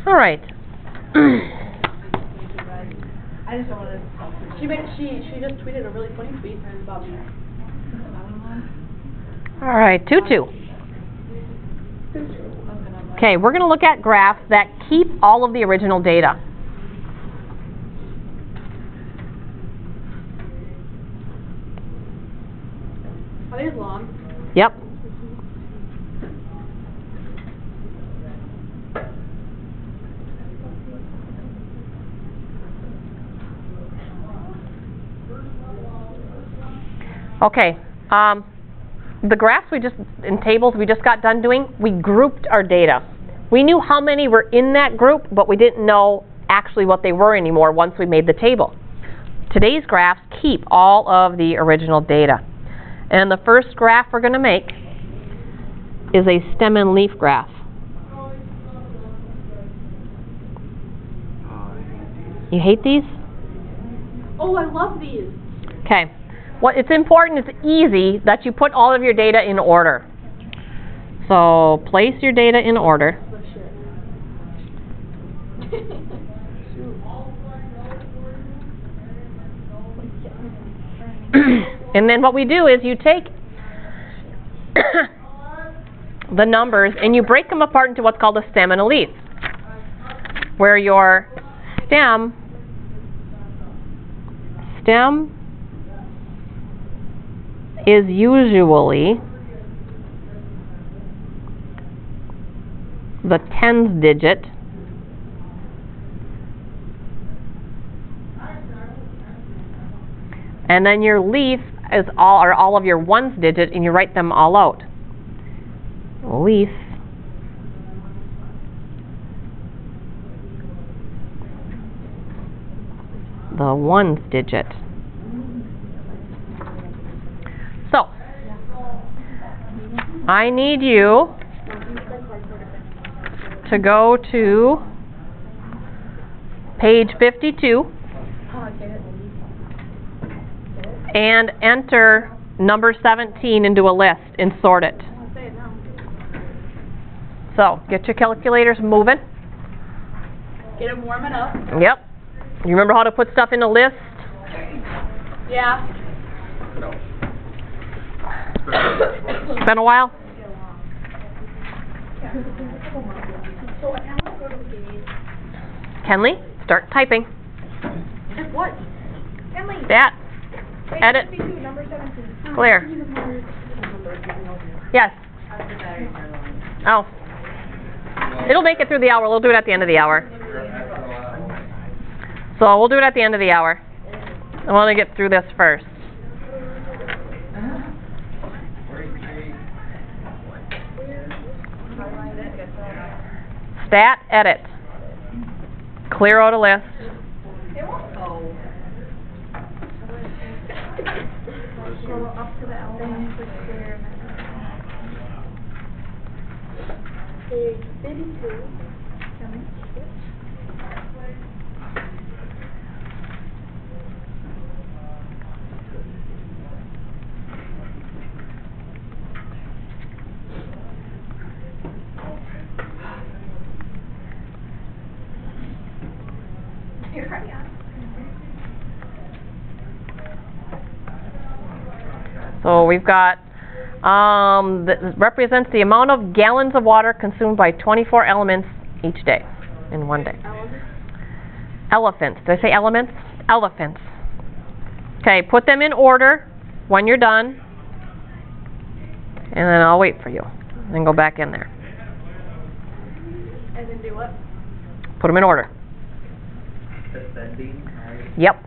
All right. I just don't want to. She just tweeted a really funny tweet about me. All right, 2-2. Okay, we're going to look at graphs that keep all of the original data. Are these long? Yep. Okay, the graphs in tables we just got done doing, we grouped our data. We knew how many were in that group, but we didn't know actually what they were anymore once we made the table. Today's graphs keep all of the original data. And the first graph we're going to make is a stem and leaf graph. You hate these? Oh, I love these. Okay. Well, it's important, it's easy that you put all of your data in order. So place your data in order. And then what we do is you take the numbers and you break them apart into what's called a stem and a leaf, where your stem is usually the tens digit, and then your leaf is all of your ones digit, and you write them all out. Leaf the ones digit. So I need you to go to page 52 and enter number 17 into a list and sort it. So get your calculators moving. Get them warming up. Yep. You remember how to put stuff in a list? Yeah. It's been a while? Kenley, start typing. What? Kenley. That. Edit. Number 17. Clear. Yes. Oh. It'll make it through the hour. We'll do it at the end of the hour. So we'll do it at the end of the hour. I want to get through this first. Stat, edit. Clear out a list. Page 52. So we've got, that represents the amount of gallons of water consumed by 24 elements each day, in one day. Elephants. Did I say elements? Elephants. Okay, put them in order when you're done, and then I'll wait for you. Then go back in there. And then do what? Put them in order. Ascending, right? Yep.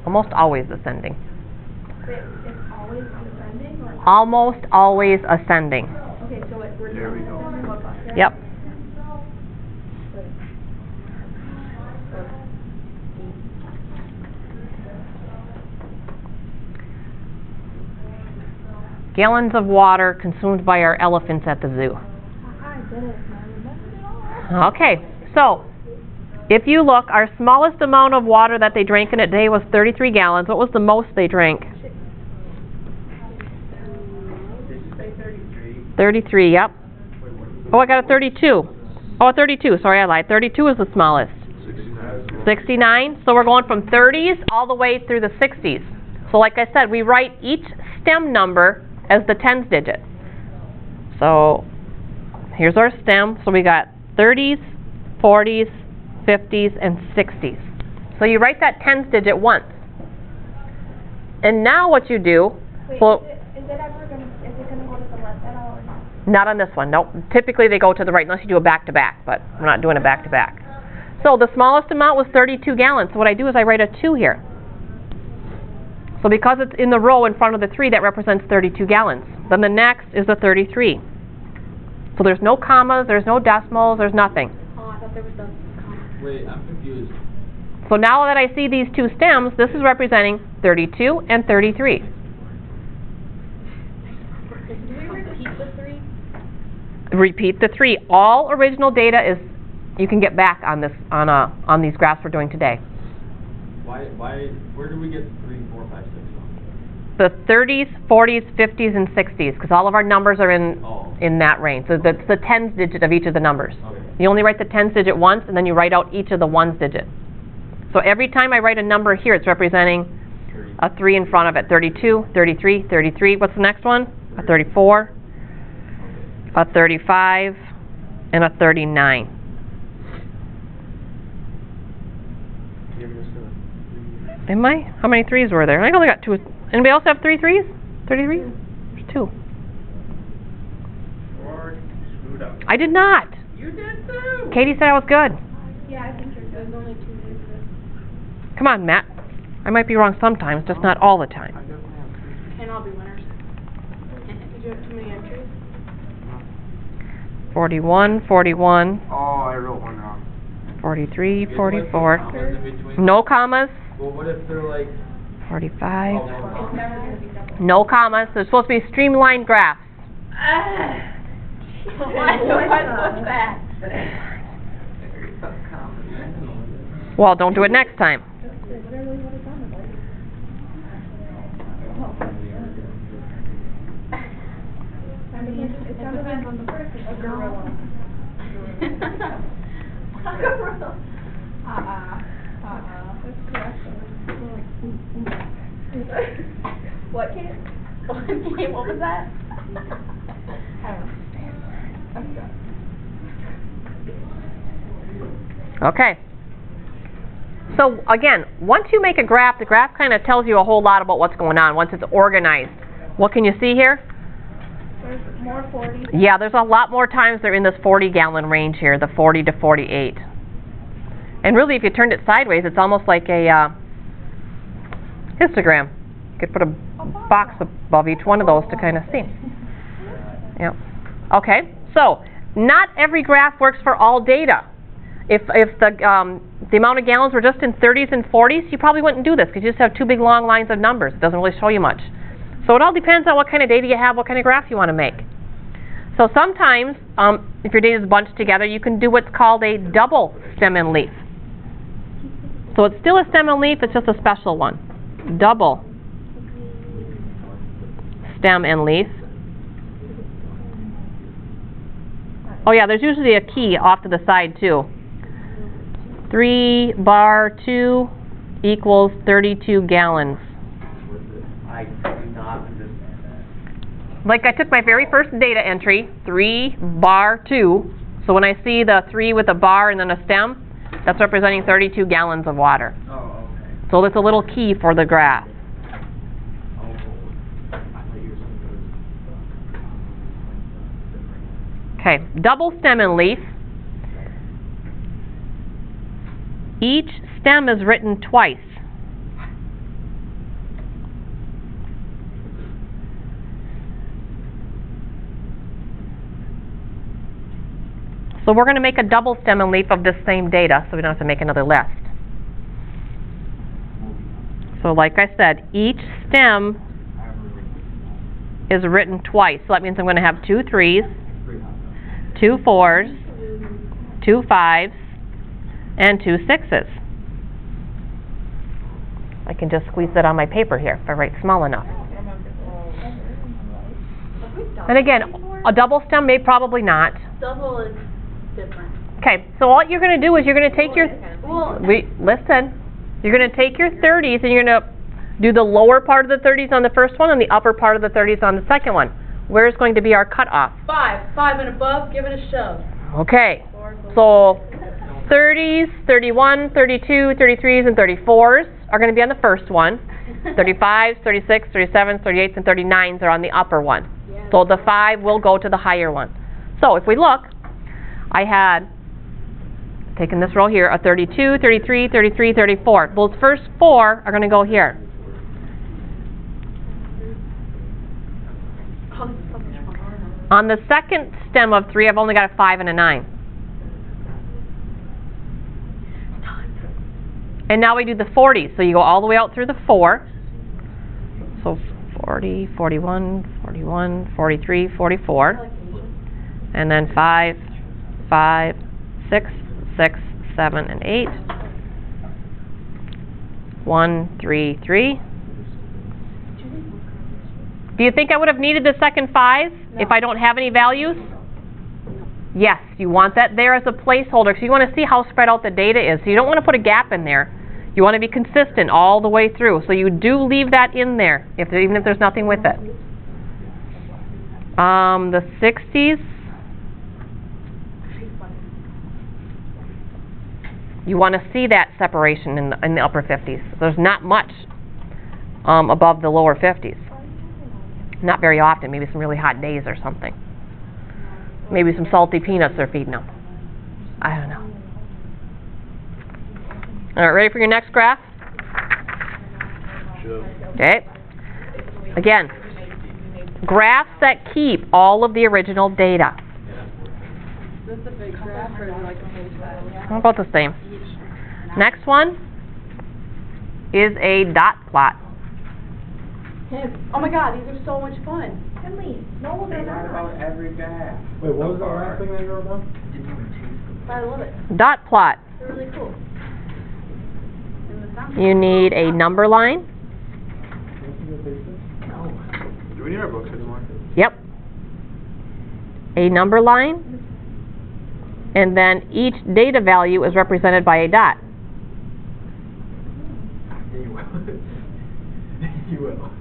Almost always ascending. It's always ascending or? Almost always ascending. Okay, so we're There we go. Yep. Gallons of water consumed by our elephants at the zoo. I did it. I remembered it all. Okay, so if you look, our smallest amount of water that they drank in a day was 33 gallons. What was the most they drank? Did you say 33? 33, yep. Wait, what is it? Oh, I got a 32. Oh, 32, sorry I lied. 32 is the smallest. 69, so we're going from 30s all the way through the 60s. So like I said, we write each stem number as the tens digit. So here's our stem. So we got 30s, 40s, 50s, and 60s. So you write that tens digit once. And now what you do, Wait, well, is it gonna go to the left at all or not? not on this one, nope. Typically they go to the right unless you do a back-to-back, but we're not doing a back-to-back. So the smallest amount was 32 gallons. So what I do is I write a 2 here. So because it's in the row in front of the 3, that represents 32 gallons. Then the next is the 33. So there's no commas, there's no decimals, there's nothing. Oh, I thought there was the comma. Wait, I'm confused. So now that I see these 2 stems, this is representing 32 and 33. Do we repeat the 3? Repeat the 3. All original data is, you can get back on this, on these graphs we're doing today. Where do we get 3, 4, 5, 6 from? The 30s, 40s, 50s, and 60s, because all of our numbers are in that range. So that's the tens digit of each of the numbers. Okay. You only write the tens digit once, and then you write out each of the ones digit. So every time I write a number here, it's representing 30. a 3 in front of it. 32, 33, 33. What's the next one? A 34, a 35, and a 39. Am I? How many 3s were there? I only got 2. Anybody else have 3 3s? 33? There's 2. Screwed up. I did not. You did too! Katie said I was good. Yeah, I think you're There's good. only 2 days. Come on, Matt. I might be wrong sometimes, just not all the time. Can't all be winners. Did you have too many entries? 41, 41, Oh, I wrote one wrong. 43, There's 44. commas in between. No commas. Well, what if they're like... 45. Oh, no commas. Never gonna be double. No commas. They're supposed to be streamlined graphs. What's that? Well, don't do it next time. Literally what it sounded like. I mean, it sounded like a gorilla. That's correct. What, Kate? Wait, what was that? I don't know. I'm done. Okay. So again, once you make a graph, the graph kind of tells you a whole lot about what's going on once it's organized. What can you see here? There's more 40. Yeah, there's a lot more times they're in this 40-gallon range here, the 40 to 48. And really, if you turned it sideways, it's almost like a histogram. You could put a box above each one of those to kind of see. Yep. Okay, so not every graph works for all data. If the amount of gallons were just in 30s and 40s, you probably wouldn't do this because you just have 2 big long lines of numbers. It doesn't really show you much. So it all depends on what kind of data you have, what kind of graph you want to make. So sometimes, if your data is bunched together, you can do what's called a double stem and leaf. So it's still a stem and leaf, it's just a special one. Double stem and leaf. Oh yeah, there's usually a key off to the side too. 3 bar 2 equals 32 gallons. I do not understand that. Like I took my very first data entry, 3 bar 2. So when I see the 3 with a bar and then a stem, that's representing 32 gallons of water. Oh, okay. So that's a little key for the graph. Oh, I thought you were something. Okay, double stem and leaf. Each stem is written twice. So we're going to make a double stem and leaf of this same data, so we don't have to make another list. So like I said, each stem is written twice. So that means I'm going to have 2 3s, 2 4s, 2 5s, and 2 6s. I can just squeeze that on my paper here if I write small enough. And again, a double stem may probably not. Double is different. Okay, so what you're going to do is you're going to take your, Well, listen, you're going to take your 30s and you're going to do the lower part of the 30s on the first one and the upper part of the 30s on the second one. Where's going to be our cutoff? 5 and above, give it a shove. Okay, so 30s, 31, 32, 33s, and 34s are going to be on the first one. 35s, 36, 37s, 38s, and 39s are on the upper one. So the 5 will go to the higher one. So if we look, I had, taken this row here, a 32, 33, 33, 34. Those first 4 are going to go here. On the second stem of 3, I've only got a 5 and a 9. And now we do the 40s. So you go all the way out through the 4. So 40, 41, 41, 43, 44. And then 5, 5, 6, 6, 7, and 8. 1, 3, 3. Do you think I would have needed the second 5 if I don't have any values? Yes, you want that there as a placeholder because you want to see how spread out the data is. So you don't want to put a gap in there. You want to be consistent all the way through. So you do leave that in there, even if there's nothing with it. The 60s. You want to see that separation in the upper 50s. There's not much above the lower 50s. Not very often. Maybe some really hot days or something. Maybe some salty peanuts they're feeding them. I don't know. All right, ready for your next graph? Sure. Okay. Again, graphs that keep all of the original data. Is this a big graph or is it like a page file? About the same. Next one is a dot plot. Oh my god, these are so much fun. Finley, no, they're Not not. about every guy. Wait, what was the last thing that you wrote down? I love it. Dot plot. They're really cool. And the sound- You need a number line. Do we need our books anymore? Yep. A number line. And then each data value is represented by a dot. You will. You will.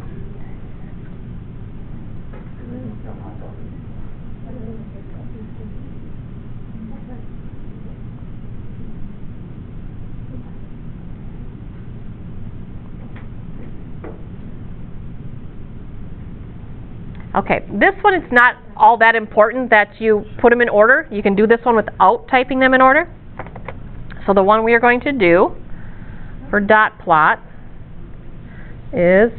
Okay, this one it's not all that important that you put them in order. You can do this one without typing them in order. So the one we are going to do for dot plot is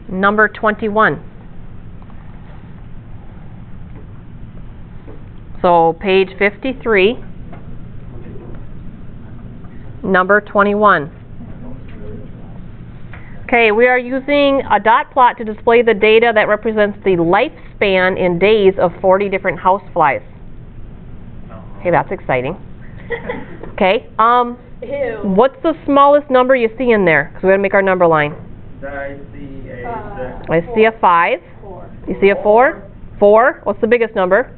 number 21. So page 53, number 21. Okay, we are using a dot plot to display the data that represents the lifespan in days of 40 different houseflies. Okay, that's exciting. Okay, Ew. what's the smallest number you see in there? Because we're going to make our number line. I see a I see a 5. 4. You see a 4? 4. What's the biggest number?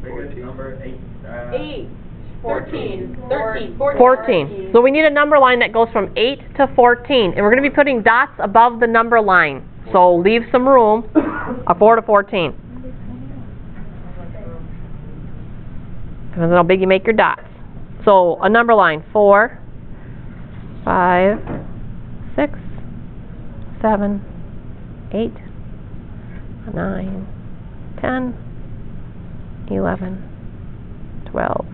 biggest number 8. 8. 14. 13. 14. So we need a number line that goes from 8 to 14. And we're going to be putting dots above the number line. So leave some room, a 4 to 14. Depends on how big you make your dots. So a number line, 4, 5, 6, 7, 8, 9, 10, 11, 12,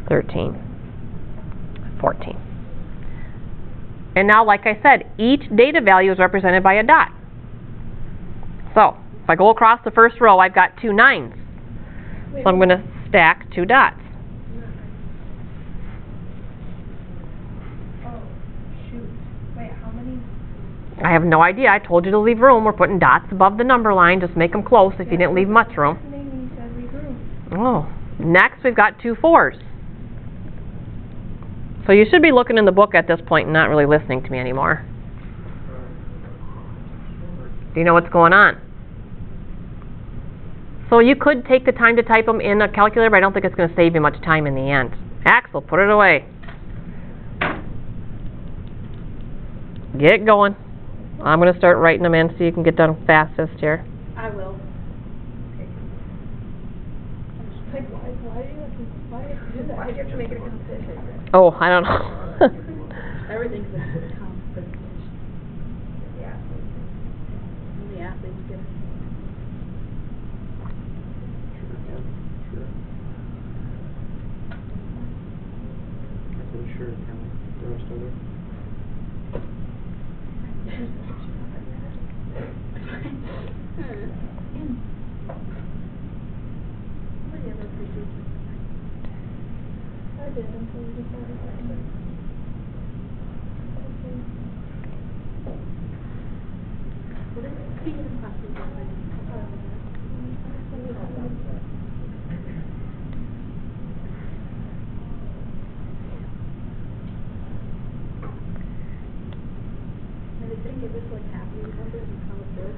13, 14. And now, like I said, each data value is represented by a dot. So, if I go across the first row, I've got 2 9s. So I'm going to stack 2 dots. Oh, shoot. Wait, how many? I have no idea. I told you to leave room. We're putting dots above the number line. Just make them close if you didn't leave much room. When you said we grew. Oh. Next, we've got 2 4s. So you should be looking in the book at this point and not really listening to me anymore. Do you know what's going on? So you could take the time to type them in a calculator, but I don't think it's going to save you much time in the end. Axel, put it away. Get going. I'm going to start writing them in so you can get done fastest here. I will. Like, why do you have to do that? Why do you have to make it a competition? Oh, I don't know. Everything's a competition. Yeah. The athletes get. Sure, Ken, sure. I said sure, Ken, the rest of it. I did until we decided that. What is it? Speaking of classes, and they didn't give us like half of these numbers and how it goes.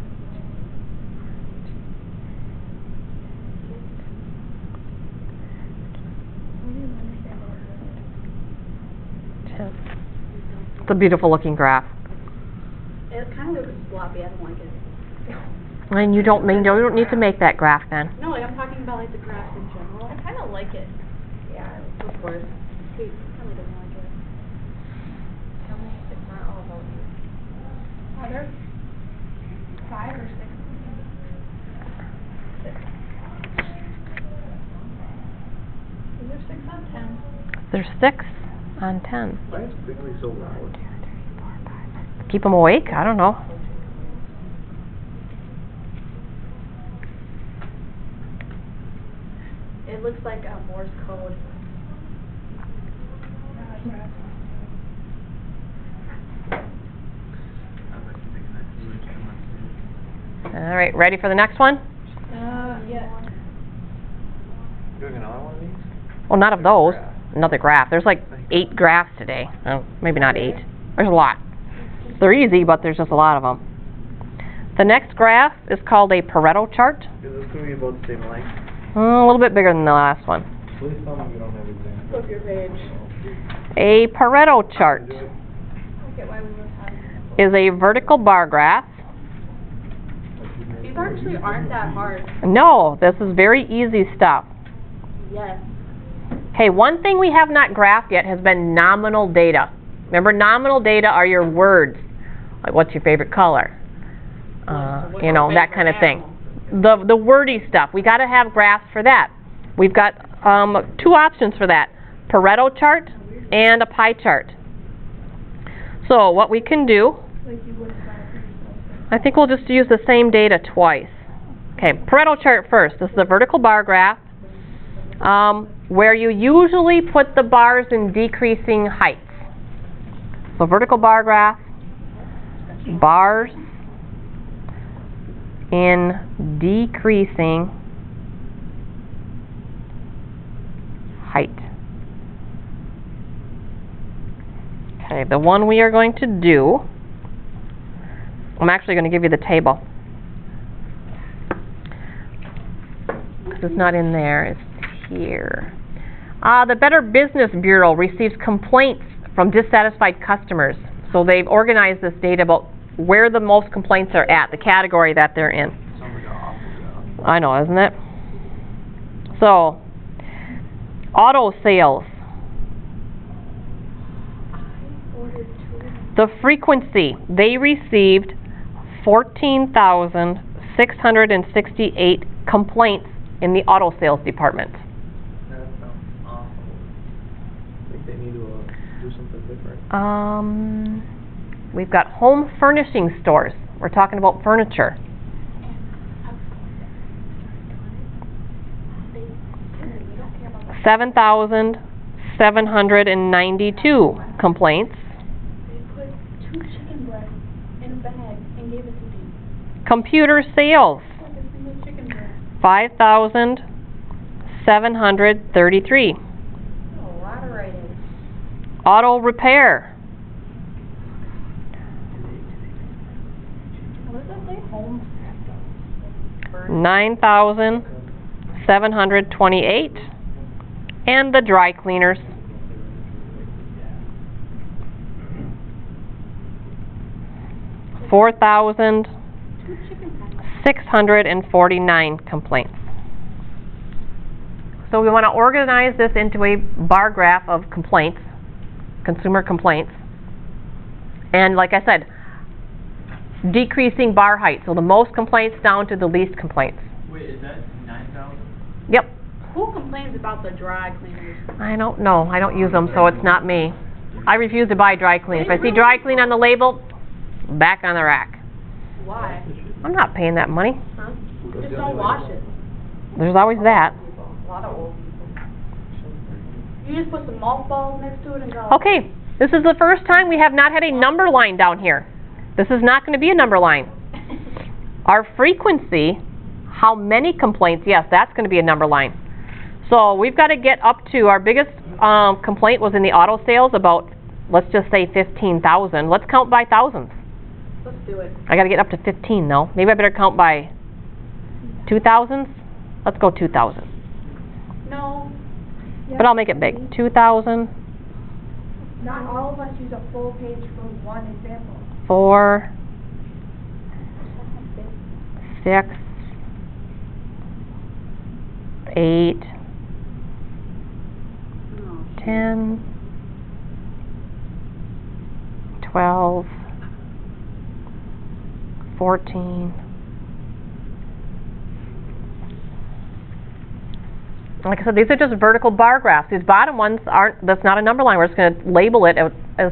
It's a beautiful looking graph. It kind of looks sloppy. I don't like it. And you don't need to make that graph then. No, like I'm talking about like the graphs in general. I kind of like it. Yeah. Of course. Kate really doesn't like it. Tell me it's not all about you. Are there 5 or 6? 6. Is there 6 on 10? There's 6 on 10. Why is Quigley so loud? Keep them awake? I don't know. It looks like Morse code. All right, ready for the next one? Yeah. Doing another one of these? Well, not of those. Another graph. There's like 8 graphs today. Oh, maybe not 8. There's a lot. They're easy, but there's just a lot of them. The next graph is called a Pareto chart. Is this going to be about the same length? A little bit bigger than the last one. Please tell me we don't have examples. Flip your page. A Pareto chart I get why we would have. is a vertical bar graph. These actually aren't that hard. No, this is very easy stuff. Yes. Okay, one thing we have not graphed yet has been nominal data. Remember, nominal data are your words. Like, what's your favorite color? You know, that kind of thing. The wordy stuff. We got to have graphs for that. We've got 2 options for that. Pareto chart and a pie chart. So what we can do, Like you would have done it. I think we'll just use the same data twice. Okay, Pareto chart first. This is a vertical bar graph where you usually put the bars in decreasing heights. So vertical bar graph, bars in decreasing height. Okay, the one we are going to do, I'm actually going to give you the table. Because it's not in there, it's here. The Better Business Bureau receives complaints from dissatisfied customers. So they've organized this data about where the most complaints are at, the category that they're in. Sounds like an awful job. I know, isn't it? So, auto sales. The frequency, they received 14,668 complaints in the auto sales department. That sounds awful. I think they need to do something different. We've got home furnishing stores. We're talking about furniture. 7,792 complaints. They put 2 chicken breasts in a bag and gave it to me. Computer sales, Like a single chicken breast. 5,733. A lot of writing. Auto repair, What does that say? Home number. 9,728. And the dry cleaners. 4,649 complaints. So we want to organize this into a bar graph of complaints, consumer complaints. And like I said, decreasing bar height, so the most complaints down to the least complaints. Wait, is that 9,000? Yep. Who complains about the dry cleaners? I don't know. I don't use them, so it's not me. I refuse to buy dry clean. If I see dry clean on the label, back on the rack. Why? I'm not paying that money. Huh? Just don't wash it. There's always that. A lot of old people. You just put some mothballs next to it and go. Okay, this is the first time we have not had a number line down here. This is not going to be a number line. Our frequency, how many complaints, yes, that's going to be a number line. So we've got to get up to, our biggest complaint was in the auto sales, about, let's just say 15,000. Let's count by thousands. Let's do it. I got to get up to 15 though. Maybe I better count by 2,000s? Let's go 2,000. No. But I'll make it big. 2,000, Not all of us use a full page for one example. 4, 6, 8, 10, 12, 14. Like I said, these are just vertical bar graphs. These bottom ones aren't, that's not a number line. We're just going to label it as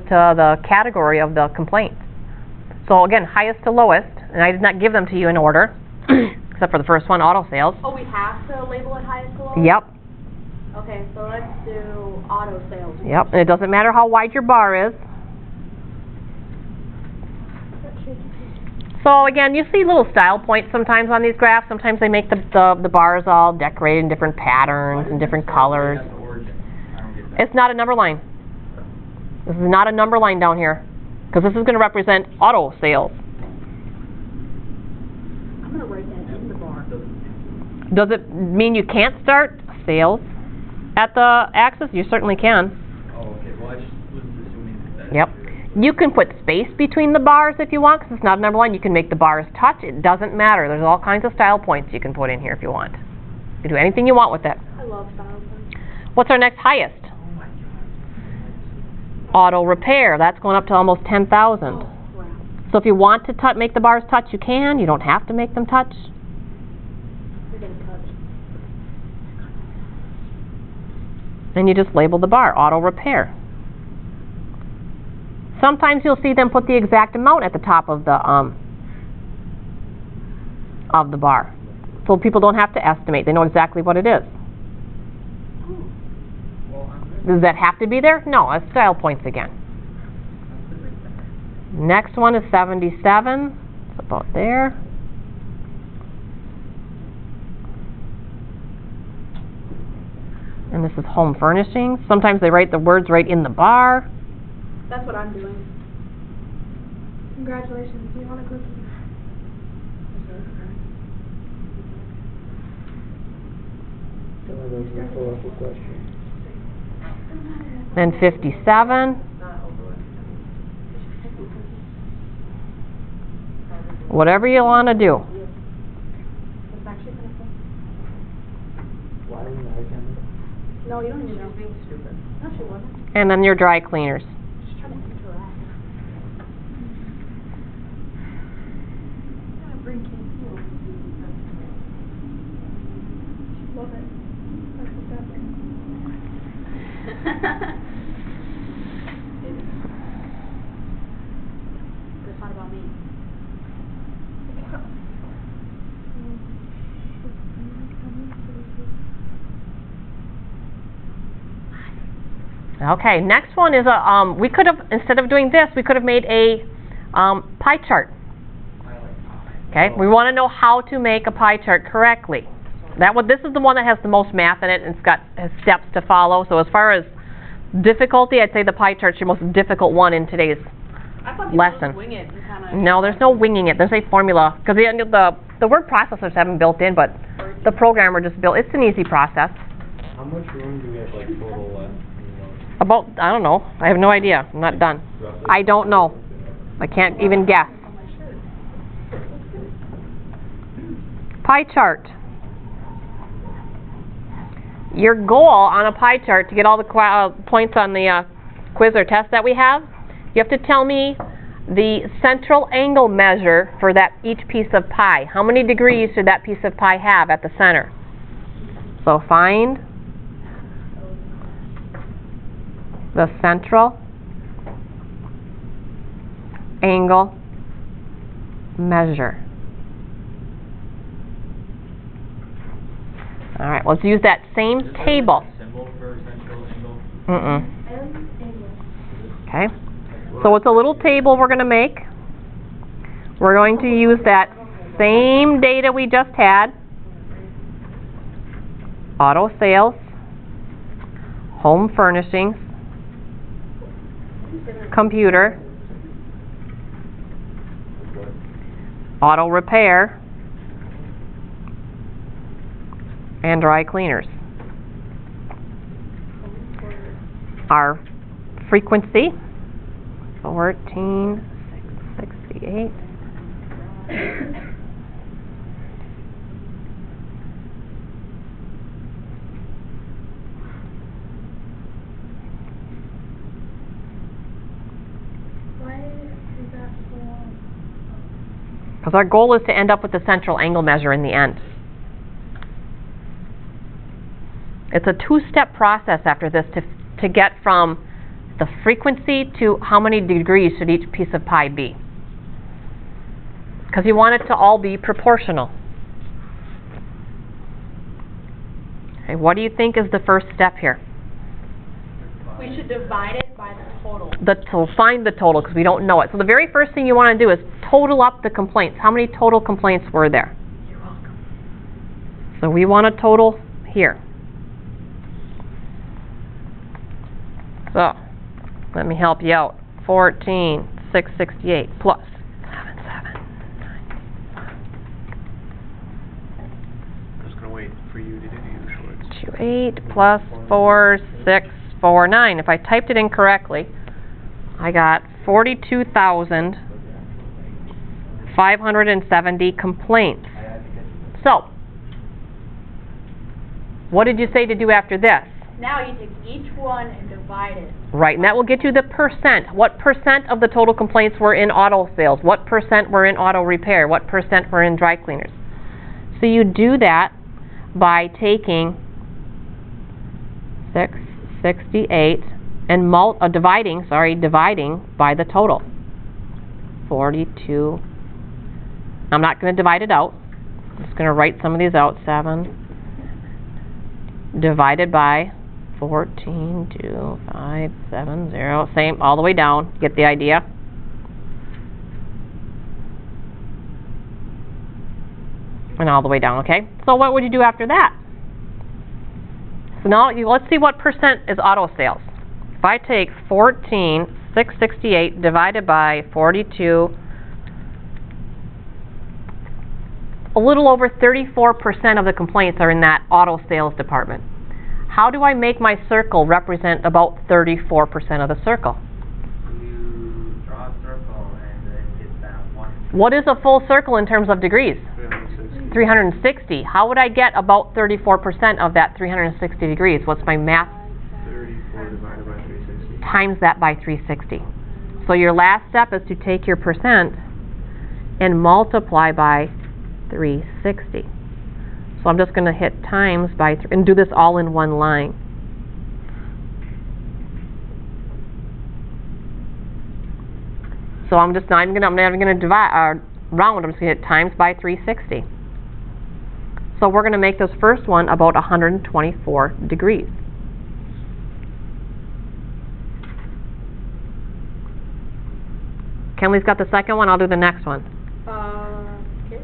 to the category of the complaint. So again, highest to lowest, and I did not give them to you in order, except for the first one, auto sales. Oh, we have to label it highest to lowest? Yep, Okay, so let's do auto sales. yep, and it doesn't matter how wide your bar is. So again, you see little style points sometimes on these graphs. Sometimes they make the bars all decorated in different patterns and different colors. That's the origin. I don't get that. It's not a number line. This is not a number line down here, because this is going to represent auto sales. I'm gonna write that in the bar. Does it mean you can't start sales at the axis? You certainly can. Oh, okay, well, I just was assuming that. Yep. You can put space between the bars if you want, because it's not a number line. You can make the bars touch. It doesn't matter. There's all kinds of style points you can put in here if you want. You can do anything you want with it. I love style points. What's our next highest? Oh my God. Auto repair. That's going up to almost 10,000. Oh, crap. So if you want to make the bars touch, you can. You don't have to make them touch. We're gonna touch. And you just label the bar, auto repair. Sometimes you'll see them put the exact amount at the top of the bar. So people don't have to estimate. They know exactly what it is. Well, I'm good. Does that have to be there? No, it's style points again. Next one is 77. It's about there. And this is home furnishings. Sometimes they write the words right in the bar. That's what I'm doing. Congratulations, do you want a cookie? Tell me those rhetorical questions. Then 57. Whatever you want to do. It's actually kind of fun. Why are we not again? No, you don't even know. She's being stupid. No, she wasn't. And then your dry cleaners. She's trying to interact. Gotta bring Casey over. She'd love it. That's what that brings. It's not about me. Okay, next one is a, we could have, instead of doing this, we could have made a pie chart. I like pie. Okay, we want to know how to make a pie chart correctly. This is the one that has the most math in it, and it's got steps to follow. So as far as difficulty, I'd say the pie chart's your most difficult one in today's I thought people lesson. just wing it and kind of. No, there's no winging it. There's a formula, because the The word processors haven't built in, but the programmer just built, it's an easy process. How much room do we have like total left? About, I don't know, I have no idea, I'm not done. I don't know, I can't even guess. Pie chart. Your goal on a pie chart to get all the points on the quiz or test that we have, you have to tell me the central angle measure for that each piece of pie. How many degrees should that piece of pie have at the center? So find the central angle measure. All right, let's use that same Is there table. a symbol for central angle? Okay, so it's a little table we're going to make. We're going to use that same data we just had. Auto sales, home furnishings, computer, auto repair, and dry cleaners. Our frequency, 14,668. Why is that so long? Because our goal is to end up with the central angle measure in the end. It's a two-step process after this to get from the frequency to how many degrees should each piece of pie be. Because you want it to all be proportional. Okay, what do you think is the first step here? We should divide it by the total. So find the total because we don't know it. So the very first thing you want to do is total up the complaints. How many total complaints were there? You're welcome. So we want a total here. So, let me help you out. 14,668 plus 7,791. I'm just gonna wait for you to do your shorts. 28 plus 4,649. If I typed it in correctly, I got 42,570 complaints. So, what did you say to do after this? Now you take each one and divide it. Right, and that will get you the percent. What percent of the total complaints were in auto sales? What percent were in auto repair? What percent were in dry cleaners? So you do that by taking 668 and dividing by the total. 42. I'm not going to divide it out. I'm just going to write some of these out. 7 divided by 14,2,570. Same all the way down. Get the idea? And all the way down, okay? So what would you do after that? So now let's see what percent is auto sales. If I take 14,668 divided by 42, a little over 34% of the complaints are in that auto sales department. How do I make my circle represent about 34% of the circle? You draw a circle and then get that one. What is a full circle in terms of degrees? 360. 360. How would I get about 34% of that 360 degrees? What's my math? 34 divided by 360. Times that by 360. So your last step is to take your percent and multiply by 360. So I'm just going to hit times by 3 and do this all in one line. So I'm not even going to divide round. I'm just going to hit times by 360. So we're going to make this first one about 124 degrees. Kenley's got the second one. I'll do the next one. Okay.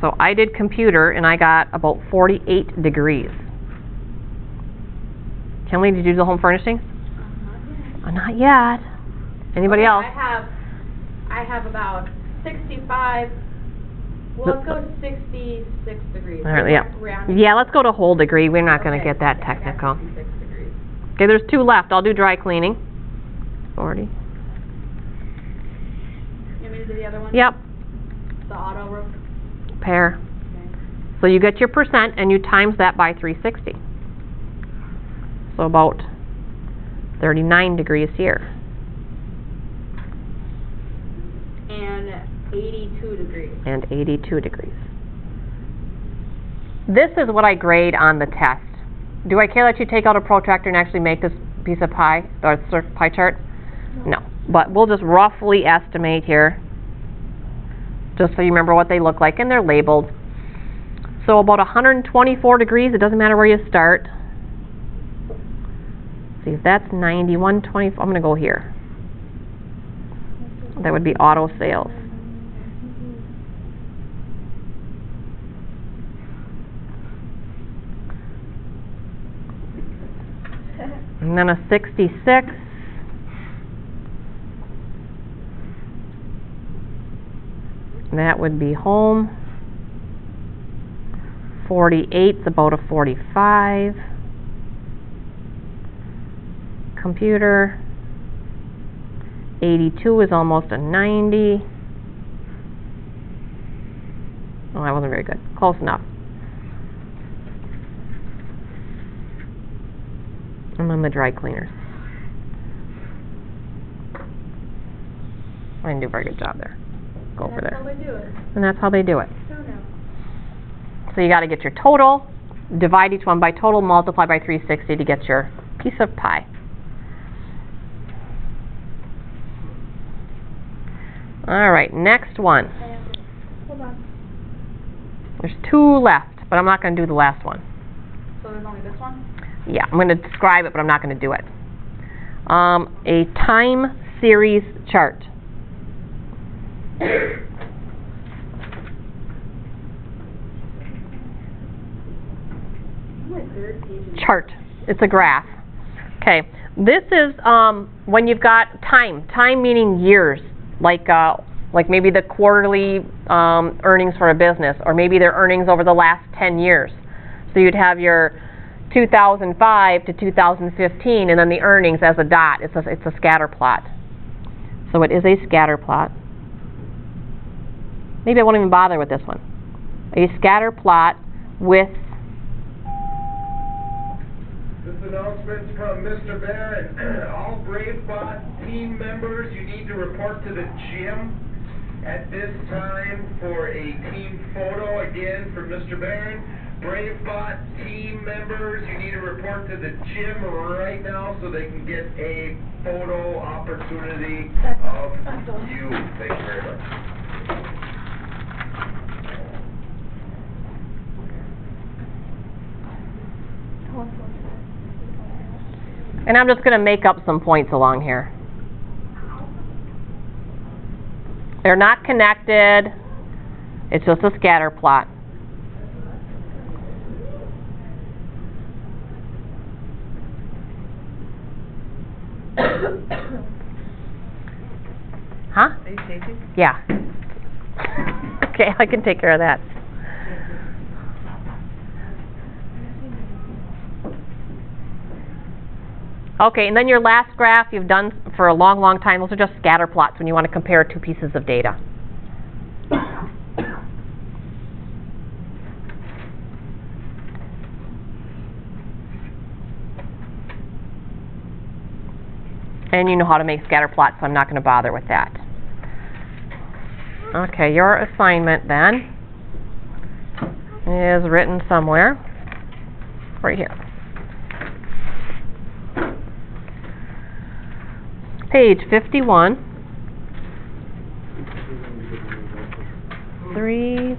So I did computer, and I got about 48 degrees. Kenley, did you do the home furnishings? Not yet. Anybody Okay, else? I have about 65, well, let's go 66 degrees. All right, yeah. Yeah, let's go to whole degree. We're not going to get that technical. 66 degrees. Okay, there's 2 left. I'll do dry cleaning. 40. You want me to do the other one? Yep, The auto roof? pair. Okay. So you get your percent and you times that by 360. So about 39 degrees here. And 82 degrees. And 82 degrees. This is what I grade on the test. Do I care that you take out a protractor and actually make this piece of pie, or pie chart? No. But we'll just roughly estimate here, just so you remember what they look like, and they're labeled. So about 124 degrees, it doesn't matter where you start. See, if that's 90, 124, I'm going to go here. That would be auto sales. And then a 66. That would be home. 48's about a 45. Computer. 82 is almost a 90. Oh, that wasn't very good. Close enough. And then the dry cleaners. I didn't do a very good job there. Go over That's how there. they do it. And that's how they do it. So no. So you got to get your total, divide each one by total, multiply by 360 to get your piece of pie. All right, next one. Hold on. There's 2 left, but I'm not going to do the last one. So there's only this one? Yeah, I'm going to describe it, but I'm not going to do it. A time series chart. Chart. It's a graph. Okay. This is when you've got time. Time meaning years, like maybe the quarterly earnings for a business, or maybe their earnings over the last 10 years. So you'd have your 2005 to 2015, and then the earnings as a dot. It's a scatter plot. So it is a scatter plot. Maybe I won't even bother with this one. A scatter plot with... This announcement's from Mr. Barron. All BraveBot team members, you need to report to the gym at this time for a team photo. Again, from Mr. Barron. BraveBot team members, you need to report to the gym right now so they can get a photo opportunity of you. Thank you very much. And I'm just going to make up some points along here. They're not connected. It's just a scatter plot. Huh? Are you taping? Yeah. Okay, I can take care of that. Okay, and then your last graph you've done for a long, long time. Those are just scatter plots when you want to compare 2 pieces of data. And you know how to make scatter plots, so I'm not going to bother with that. Okay, your assignment then is written somewhere. Right here. Page 51. 3.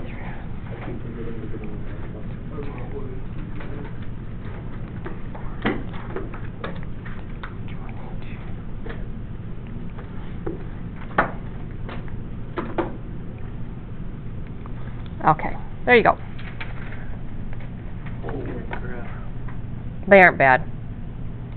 Okay, there you go. Holy crap. They aren't bad.